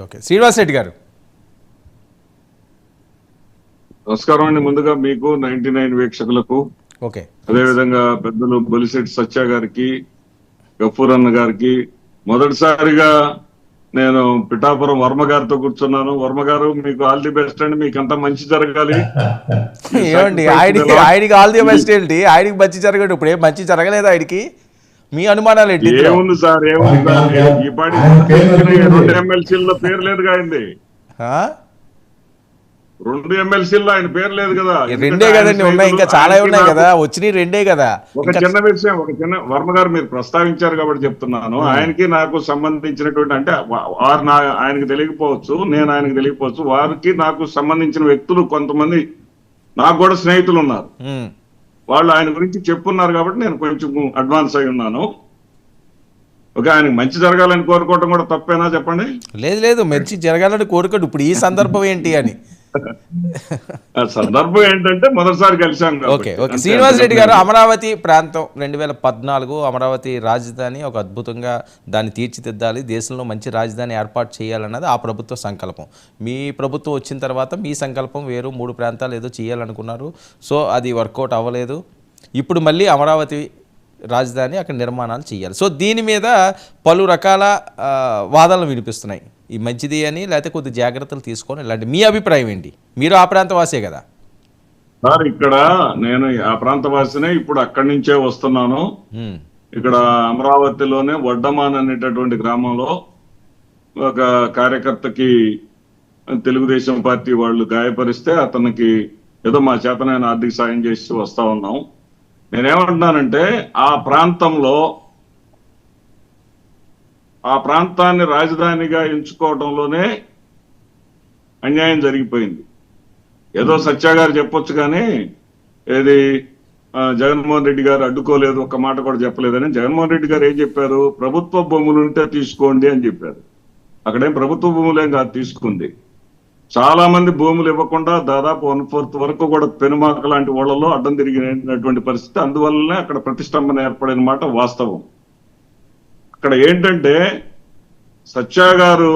Right, okay. Srinivas Reddy గారు, నమస్కారం అండి. ముందుగా మీకు 99 వీక్షకులకు, ఓకే. అదేవిధంగా పెద్దలు బొలిశెట్టి సత్య గారికి, గఫూర్ అన్న గారికి, మొదటిసారిగా నేను పిఠాపురం వర్మ గారితో కూర్చున్నాను. వర్మ గారు, మీకు ఆల్ ది బెస్ట్ అండి. మీకు అంతా మంచి జరగాలి. ఏమండి ఆయనకి ఆల్ ది బెస్ట్ ఏంటి? ఆయనకి మంచి జరగదు. ఇప్పుడు ఏం మంచి జరగలేదు ఆయనకి? మీ అనుమానాలు ఏంటి? ఏముంది సార్, ఏముంది సార్, ఈ పాటి 2 ఎమ్మెల్సీల్లో పేరు లేదుగా అయింది. 2 ఎమ్మెల్సీల్లో ఆయన పేరు లేదు కదా. రెండే కదండి ఉన్నాయి, ఇంకా చాలా ఉన్నాయి కదా, వచ్చినాయి రెండే కదా. ఒక చిన్న విషయం, వర్మ గారు మీరు ప్రస్తావించారు కాబట్టి చెప్తున్నాను. ఆయనకి నాకు సంబంధించినటువంటి, అంటే వారు ఆయనకి తెలియకపోవచ్చు, నేను ఆయనకు తెలియకపోవచ్చు, వారికి నాకు సంబంధించిన వ్యక్తులు కొంతమంది నాకు కూడా స్నేహితులు ఉన్నారు. వాళ్ళు ఆయన గురించి చెప్పున్నారు కాబట్టి నేను కొంచెం అడ్వాన్స్ అయి ఉన్నాను. ఓకే, ఆయనకు మంచి జరగాలని కోరుకోవటం కూడా తప్పేనా చెప్పండి? లేదు, మంచి జరగాలని కోరుకోండి. ఇప్పుడు ఈ సందర్భం ఏంటి అని. సందర్భం ఏంటంటే మొదటిసారి కలిసాం. ఓకే. శ్రీనివాస్ రెడ్డి గారు, అమరావతి ప్రాంతం 2014 అమరావతి రాజధాని ఒక అద్భుతంగా దాన్ని తీర్చిదిద్దాలి, దేశంలో మంచి రాజధాని ఏర్పాటు చేయాలన్నది ఆ ప్రభుత్వ సంకల్పం. మీ ప్రభుత్వం వచ్చిన తర్వాత మీ సంకల్పం వేరు, 3 ప్రాంతాలు ఏదో చేయాలనుకున్నారు. సో అది వర్కౌట్ అవ్వలేదు. ఇప్పుడు మళ్ళీ అమరావతి రాజధాని అక్కడ నిర్మాణాలు చేయాలి. సో దీని మీద పలు రకాల వాదనలు వినిపిస్తున్నాయి. ఈ మంచిది అని, లేకపోతే కొద్ది జాగ్రత్తలు తీసుకొని, ఇలాంటి మీ అభిప్రాయం ఏంటి? మీరు ఆ ప్రాంత వాసే కదా సార్? ఇక్కడ నేను ఆ ప్రాంత వాసినే, ఇప్పుడు అక్కడి నుంచే వస్తున్నాను. ఇక్కడ అమరావతిలోనే వడ్డమాన్ అనేటటువంటి గ్రామంలో ఒక కార్యకర్తకి తెలుగుదేశం పార్టీ వాళ్ళు గాయపరిస్తే అతనికి ఏదో మా చేతనైన ఆర్థిక సాయం చేసి వస్తా ఉన్నాం. నేనేమంటున్నానంటే, ఆ ప్రాంతాన్ని రాజధానిగా ఎంచుకోవడంలోనే అన్యాయం జరిగిపోయింది. ఏదో సత్య గారు చెప్పొచ్చు కానీ, ఏది జగన్మోహన్ రెడ్డి గారు అడ్డుకోలేదు, ఒక్క మాట కూడా చెప్పలేదని. జగన్మోహన్ రెడ్డి గారు ఏం చెప్పారు? ప్రభుత్వ భూములు ఉంటే తీసుకోండి అని చెప్పారు. అక్కడేం ప్రభుత్వ భూములేం కాదు తీసుకుంది. చాలా మంది భూములు ఇవ్వకుండా దాదాపు 1/4 వరకు కూడా పెనుమాక లాంటి ఓళ్లలో అడ్డం తిరిగినటువంటి పరిస్థితి. అందువల్లనే అక్కడ ప్రతిష్టంభన ఏర్పడిన మాట వాస్తవం. అక్కడ ఏంటంటే, సత్య గారు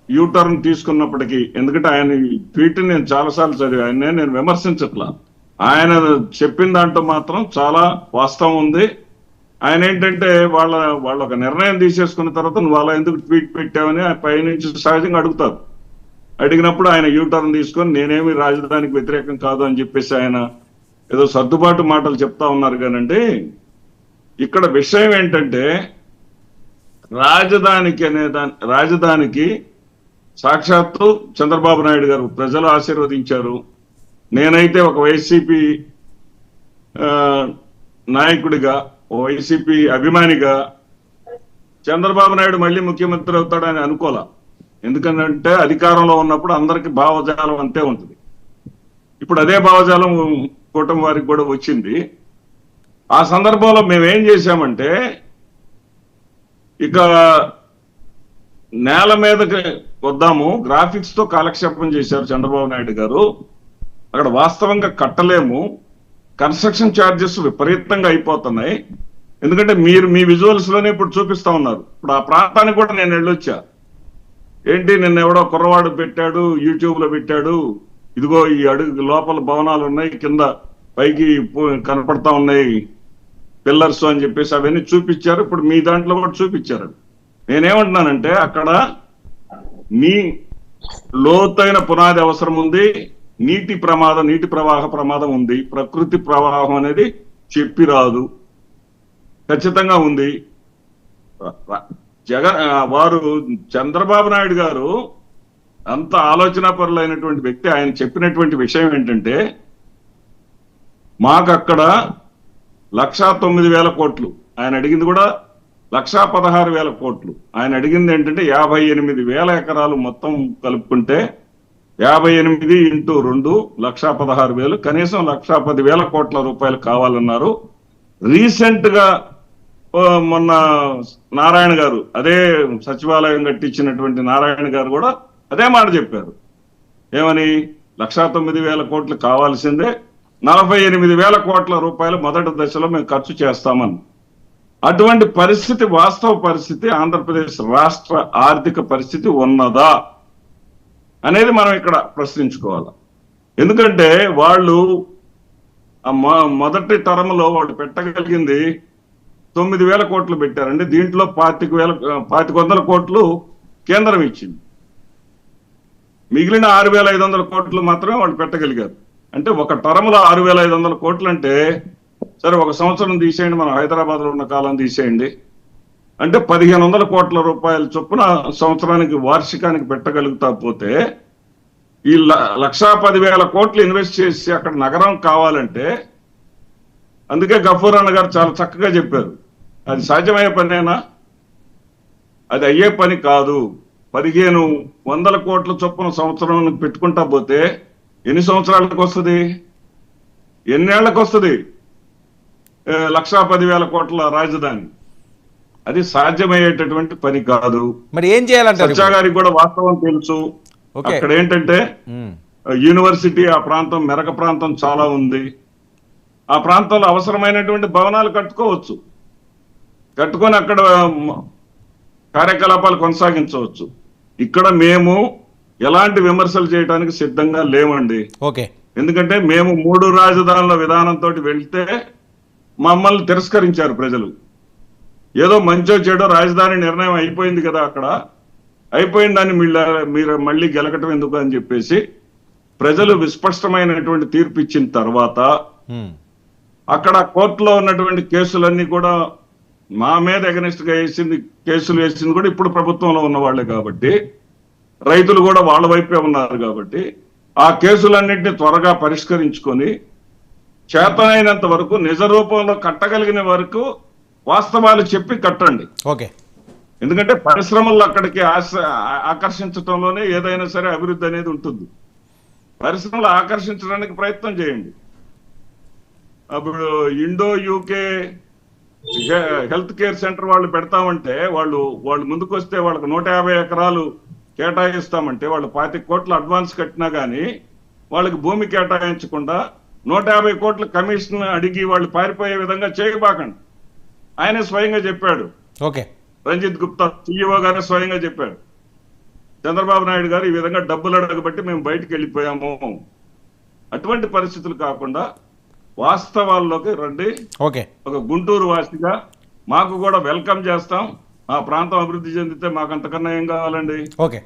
యూటర్న్ తీసుకున్నప్పటికీ, ఎందుకంటే ఆయన ట్వీట్ నేను చాలాసార్లు చదివా, ఆయన నేను విమర్శించట్లా, ఆయన చెప్పిన దాంట్లో మాత్రం చాలా వాస్తవం ఉంది. ఆయన ఏంటంటే, వాళ్ళ ఒక నిర్ణయం తీసేసుకున్న తర్వాత నువ్వు అలా ఎందుకు ట్వీట్ పెట్టావని పైనుంచి సహజంగా అడుగుతారు. అడిగినప్పుడు ఆయన యూటర్న్ తీసుకొని నేనేమి రాజధానికి వ్యతిరేకం కాదు అని చెప్పేసి ఆయన ఏదో సర్దుబాటు మాటలు చెప్తా ఉన్నారు. కానండి, ఇక్కడ విషయం ఏంటంటే, రాజధానికి సాక్షాత్తు చంద్రబాబు నాయుడు గారు ప్రజలు ఆశీర్వదించారు. నేనైతే ఒక వైసీపీ నాయకుడిగా, వైసీపీ అభిమానిగా చంద్రబాబు నాయుడు మళ్ళీ ముఖ్యమంత్రి అవుతాడని అనుకోలే. ఎందుకంటే అధికారంలో ఉన్నప్పుడు అందరికి భావజాలం అంతే ఉంటుంది. ఇప్పుడు అదే భావజాలం కూటమి వారికి కూడా వచ్చింది. ఆ సందర్భంలో మేమేం చేశామంటే, ఇక నేల మీదకి వద్దాము, గ్రాఫిక్స్ తో కాలక్షేపం చేశారు చంద్రబాబు నాయుడు గారు. అక్కడ వాస్తవంగా కట్టలేము, కన్స్ట్రక్షన్ ఛార్జెస్ విపరీతంగా అయిపోతున్నాయి. ఎందుకంటే మీ విజువల్స్ లోనే ఇప్పుడు చూపిస్తా ఉన్నారు. ఇప్పుడు ఆ ప్రాంతానికి కూడా నేను వెళ్ళొచ్చా. ఏంటి, నిన్న ఎవడో కుర్రవాడు పెట్టాడు, యూట్యూబ్ లో పెట్టాడు, ఇదిగో ఈ అడుగు లోపల భవనాలు ఉన్నాయి, కింద పైకి కనపడతా ఉన్నాయి పిల్లర్స్ అని చెప్పేసి అవన్నీ చూపించారు. ఇప్పుడు మీ దాంట్లో కూడా చూపించారు. నేనేమంటున్నానంటే, అక్కడ మీ లోతైన పునాది అవసరం ఉంది, నీటి ప్రవాహ ప్రమాదం ఉంది, ప్రకృతి ప్రవాహం అనేది చెప్పి రాదు, ఖచ్చితంగా ఉంది. వారు చంద్రబాబు నాయుడు గారు అంత ఆలోచనాపరులైనటువంటి వ్యక్తి. ఆయన చెప్పినటువంటి విషయం ఏంటంటే, మాకు అక్కడ 1,09,000 కోట్లు, ఆయన అడిగింది కూడా 1,16,000 కోట్లు. ఆయన అడిగింది ఏంటంటే 58,000 ఎకరాలు మొత్తం కలుపుకుంటే 58 × 2 1,16,000, కనీసం 1,10,000 కోట్ల రూపాయలు కావాలన్నారు. రీసెంట్ గా మొన్న నారాయణ గారు, అదే సచివాలయం కట్టించినటువంటి నారాయణ గారు కూడా అదే మాట చెప్పారు. ఏమని? 1,09,000 కోట్లు కావాల్సిందే, 48,000 కోట్ల రూపాయలు మొదటి దశలో మేము ఖర్చు చేస్తామని. అటువంటి పరిస్థితి, వాస్తవ పరిస్థితి ఆంధ్రప్రదేశ్ రాష్ట్ర ఆర్థిక పరిస్థితి ఉన్నదా? అనేది మనం ఇక్కడ ప్రశ్నించుకోవాలి. ఎందుకంటే వాళ్ళు మొదటి టర్మ్లో వాళ్ళు పెట్టగలిగింది 9,000 కోట్లు పెట్టారండి. దీంట్లో 2,500 కోట్లు కేంద్రం ఇచ్చింది. మిగిలిన 6,500 కోట్లు మాత్రమే వాళ్ళు పెట్టగలిగారు. అంటే ఒక టర్మ్లో 6,500 కోట్లు అంటే సరే ఒక సంవత్సరం తీసేయండి, మనం హైదరాబాద్ లో ఉన్న కాలం తీసేయండి, అంటే 1,500 కోట్ల రూపాయల చొప్పున సంవత్సరానికి వార్షికానికి పెట్టగలుగుతా పోతే ఈ 1,10,000 కోట్లు ఇన్వెస్ట్ చేసి అక్కడ నగరం కావాలంటే, అందుకే గఫూర్ అన్న గారు చాలా చక్కగా చెప్పారు, అది సాధ్యమయ్యే పనేనా? అది అయ్యే పని కాదు. 1,500 కోట్ల చొప్పున సంవత్సరానికి పెట్టుకుంటా పోతే ఎన్ని సంవత్సరాలకు వస్తుంది? ఎన్నేళ్లకు వస్తుంది 1,10,000 కోట్ల రాజధాని? అది సాధ్యమయ్యేటటువంటి పని కాదు. మరి ఏం చేయాలంటారు? సత్యా గారికి కూడా వాస్తవం తెలుసు. అక్కడ ఏంటంటే యూనివర్సిటీ, ఆ ప్రాంతం మెరక ప్రాంతం చాలా ఉంది. ఆ ప్రాంతంలో అవసరమైనటువంటి భవనాలు కట్టుకోవచ్చు, కట్టుకొని అక్కడ కార్యకలాపాలు కొనసాగించవచ్చు. ఇక్కడ మేము ఎలాంటి విమర్శలు చేయడానికి సిద్ధంగా లేవండి. ఓకే, ఎందుకంటే మేము 3 రాజధానుల విధానంతో వెళ్తే మమ్మల్ని తిరస్కరించారు ప్రజలు. ఏదో మంచో చెడో రాజధాని నిర్ణయం అయిపోయింది కదా, అక్కడ అయిపోయిన దాన్ని మీరు మళ్ళీ గెలకటం ఎందుకు అని చెప్పేసి ప్రజలు విస్పష్టమైనటువంటి తీర్పు ఇచ్చిన తర్వాత అక్కడ కోర్టులో ఉన్నటువంటి కేసులన్నీ కూడా మా మీద ఎగనెస్ట్ గా కేసులు వేసింది కూడా ఇప్పుడు ప్రభుత్వంలో ఉన్న వాళ్ళే కాబట్టి, రైతులు కూడా వాళ్ళ వైపే ఉన్నారు కాబట్టి ఆ కేసులన్నింటినీ త్వరగా పరిష్కరించుకొని చేతనైనంత వరకు నిజ రూపంలో కట్టగలిగిన వరకు వాస్తవాలు చెప్పి కట్టండి. ఓకే, ఎందుకంటే పరిశ్రమలు అక్కడికి ఆకర్షించడంలోనే ఏదైనా సరే అభివృద్ధి అనేది ఉంటుంది. పరిశ్రమలు ఆకర్షించడానికి ప్రయత్నం చేయండి. అప్పుడు Indo UK health care centre వాళ్ళు పెడతామంటే వాళ్ళు ముందుకు వస్తే వాళ్ళకి 150 ఎకరాలు కేటాయిస్తామంటే వాళ్ళు 25 కోట్ల అడ్వాన్స్ కట్టినా గానీ వాళ్ళకి భూమి కేటాయించకుండా 150 కోట్ల కమిషన్ అడిగి వాళ్ళు పారిపోయే విధంగా చేయబాకండి. ఆయనే స్వయంగా చెప్పాడు. ఓకే, రంజిత్ గుప్తా సిఇఓ గారే స్వయంగా చెప్పాడు, చంద్రబాబు నాయుడు గారు ఈ విధంగా డబ్బులు అడగబట్టి మేము బయటకు వెళ్ళిపోయాము. అటువంటి పరిస్థితులు కాకుండా వాస్తవాల్లోకి రండి. ఓకే, ఒక గుంటూరు వాసిగా మాకు కూడా వెల్కమ్ చేస్తాం. మా ప్రాంతం అభివృద్ధి చెందితే మాకు అంతకన్నా ఏం కావాలండి? ఓకే.